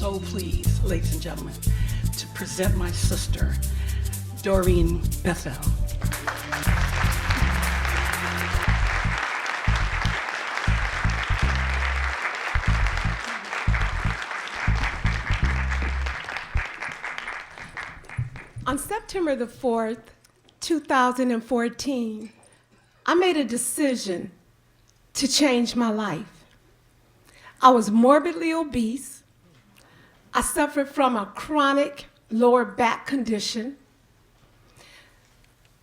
so pleased, ladies and gentlemen, to present my sister, Doreen Bethel. On September the 4th, 2014, I made a decision to change my life. I was morbidly obese. I suffered from a chronic lower back condition.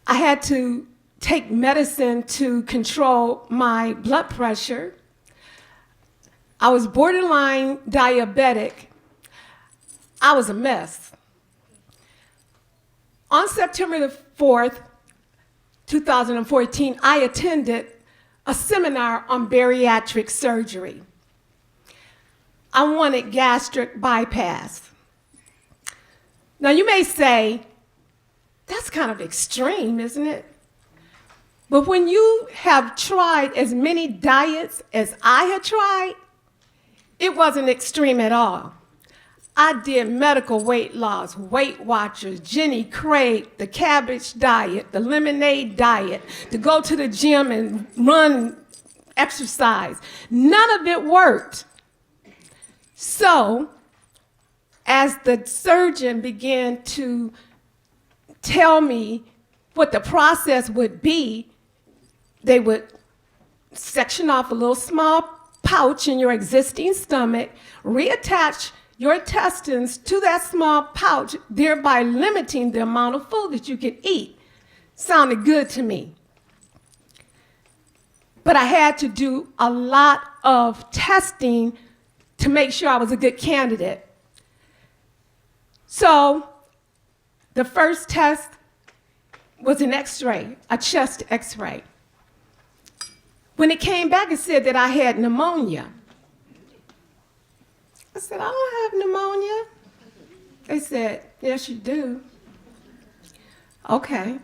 I had to take medicine to control my blood pressure. I was borderline diabetic. I was a mess. On September the 4th, 2014, I attended a seminar on bariatric surgery. I wanted gastric bypass. Now you may say, that's kind of extreme, isn't it? But when you have tried as many diets as I had tried, it wasn't extreme at all. I did medical weight loss, Weight Watchers, Jenny Craig, the cabbage diet, the lemonade diet, to go to the gym and run, exercise. None of it worked. So, as the surgeon began to tell me what the process would be, they would section off a little small pouch in your existing stomach, reattach your intestines to that small pouch, thereby limiting the amount of food that you can eat. Sounded good to me. But I had to do a lot of testing to make sure I was a good candidate. So the first test was an x-ray, a chest x-ray. When it came back, it said that I had pneumonia. I said, I don't have pneumonia. They said, yes, you do. Okay.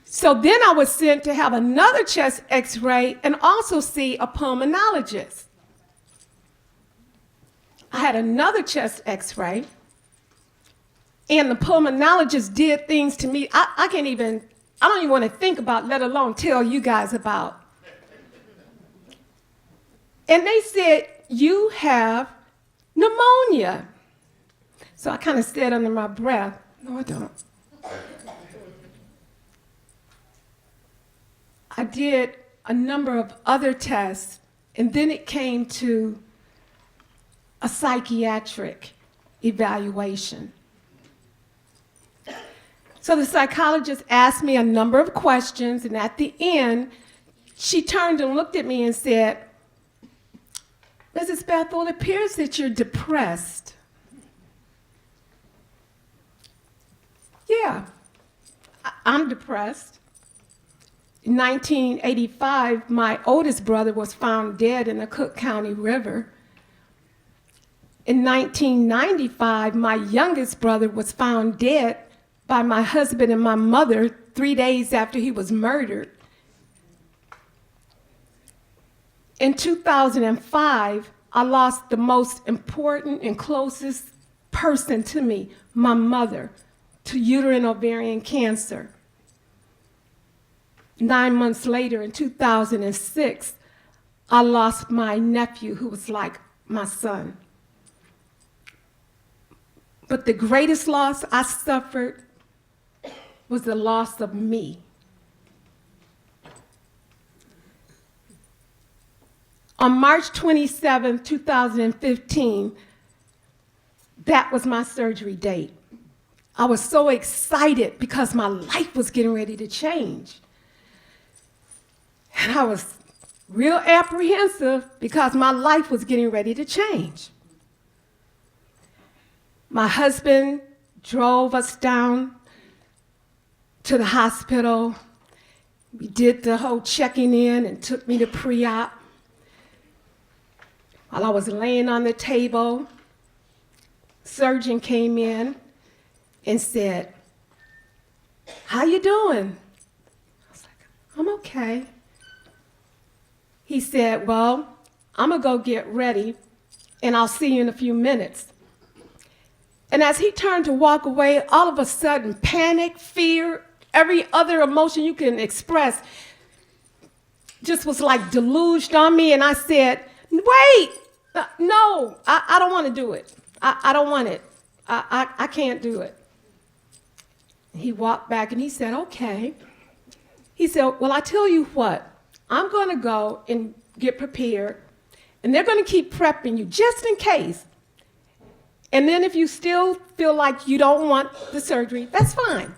So then I was sent to have another chest x-ray and also see a pulmonologist. I had another chest x-ray, and the pulmonologist did things to me I don't even want to think about, let alone tell you guys about. And they said, you have pneumonia. So I kind of said under my breath, no, I don't. I did a number of other tests, and then it came to a psychiatric evaluation. So the psychologist asked me a number of questions, and at the end, she turned and looked at me and said, Mrs. Bethel, it appears that you're depressed. Yeah, I'm depressed. In 1985, my oldest brother was found dead in the Cook County River. In 1995, my youngest brother was found dead by my husband and my mother 3 days after he was murdered. In 2005, I lost the most important and closest person to me, my mother, to uterine ovarian cancer. 9 months later, in 2006, I lost my nephew, who was like my son. But the greatest loss I suffered was the loss of me. On March 27, 2015, that was my surgery date. I was so excited because my life was getting ready to change. And I was real apprehensive because my life was getting ready to change. My husband drove us down to the hospital. We did the whole checking in and took me to pre-op. While I was laying on the table, surgeon came in and said, "How you doing?" I was like, "I'm okay." He said, "Well, I'm gonna go get ready and I'll see you in a few minutes. And as he turned to walk away, all of a sudden, panic, fear, every other emotion you can express just was like deluged on me. And I said, wait, no, I don't want to do it. I don't want it. I can't do it. He walked back and he said, okay. He said, well, I tell you what, I'm going to go and get prepared, and they're going to keep prepping you just in case. And then if you still feel like you don't want the surgery, that's fine.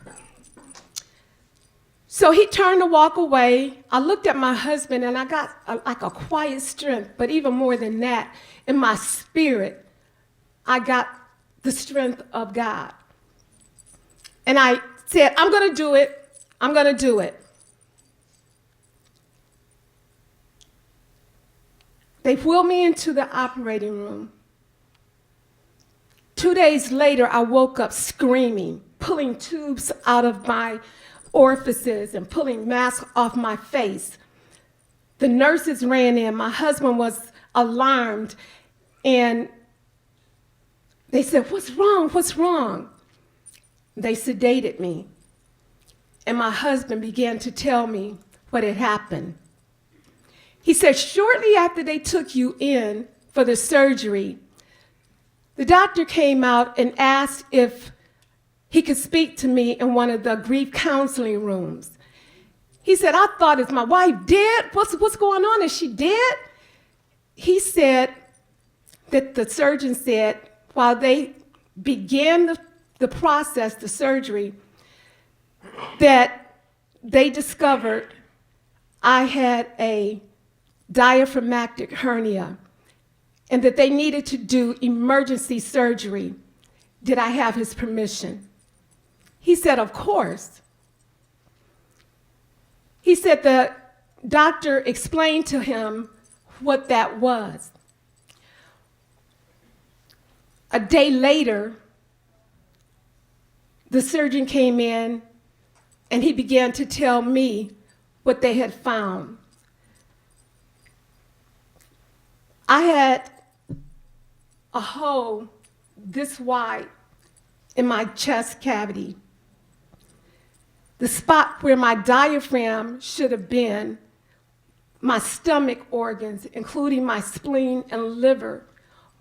So he turned to walk away. I looked at my husband, and I got like a quiet strength, but even more than that, in my spirit, I got the strength of God. And I said, I'm going to do it. I'm going to do it. They wheeled me into the operating room. 2 days later, I woke up screaming, pulling tubes out of my orifices and pulling masks off my face. The nurses ran in. My husband was alarmed, and they said, what's wrong? What's wrong? They sedated me, and my husband began to tell me what had happened. He said, shortly after they took you in for the surgery, the doctor came out and asked if he could speak to me in one of the grief counseling rooms. He said, I thought, is my wife dead? What's going on? Is she dead? He said that the surgeon said, while they began the process, the surgery, that they discovered I had a diaphragmatic hernia and that they needed to do emergency surgery. Did I have his permission? He said, of course. He said the doctor explained to him what that was. A day later, the surgeon came in and he began to tell me what they had found. I had a hole this wide in my chest cavity. The spot where my diaphragm should have been, my stomach organs, including my spleen and liver,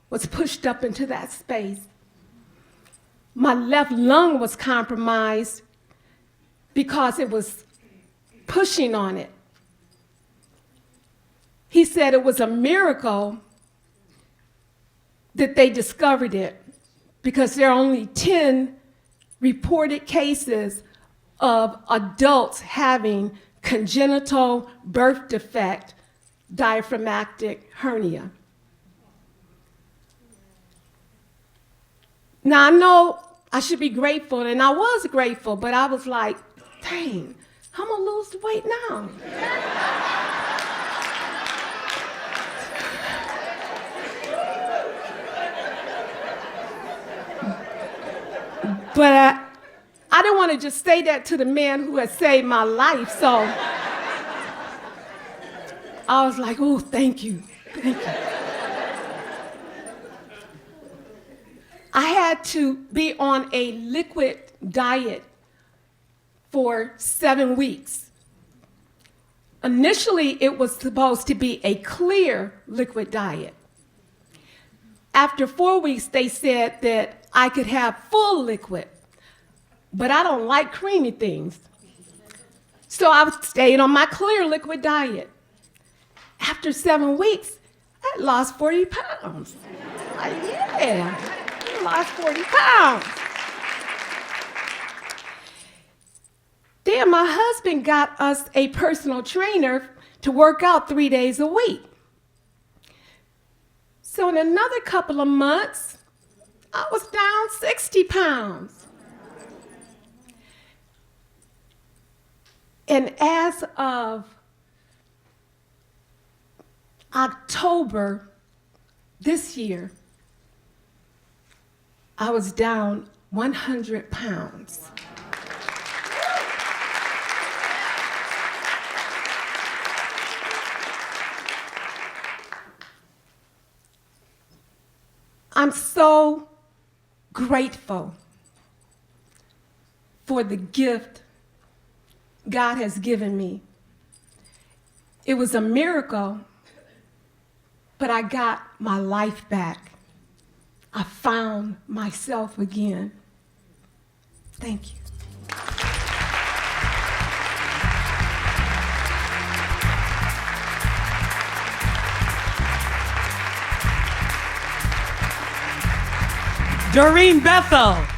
was pushed up into that space. My left lung was compromised because it was pushing on it. He said it was a miracle that they discovered it because there are only 10 reported cases of adults having congenital birth defect diaphragmatic hernia. Now, I know I should be grateful, and I was grateful, but I was like, dang, I'm gonna lose the weight now. But I didn't want to just say that to the man who had saved my life, so I was like, oh, thank you, thank you. I had to be on a liquid diet for 7 weeks. Initially, it was supposed to be a clear liquid diet. After 4 weeks, they said that I could have full liquid, but I don't like creamy things. So I stayed on my clear liquid diet. After 7 weeks, I lost 40 pounds. Like, yeah, I lost 40 pounds. Then my husband got us a personal trainer to work out 3 days a week. So in another couple of months, I was down 60 pounds. And as of October this year, I was down 100 pounds. I'm so grateful for the gift God has given me. It was a miracle, but I got my life back. I found myself again. Thank you. Doreen Bethel.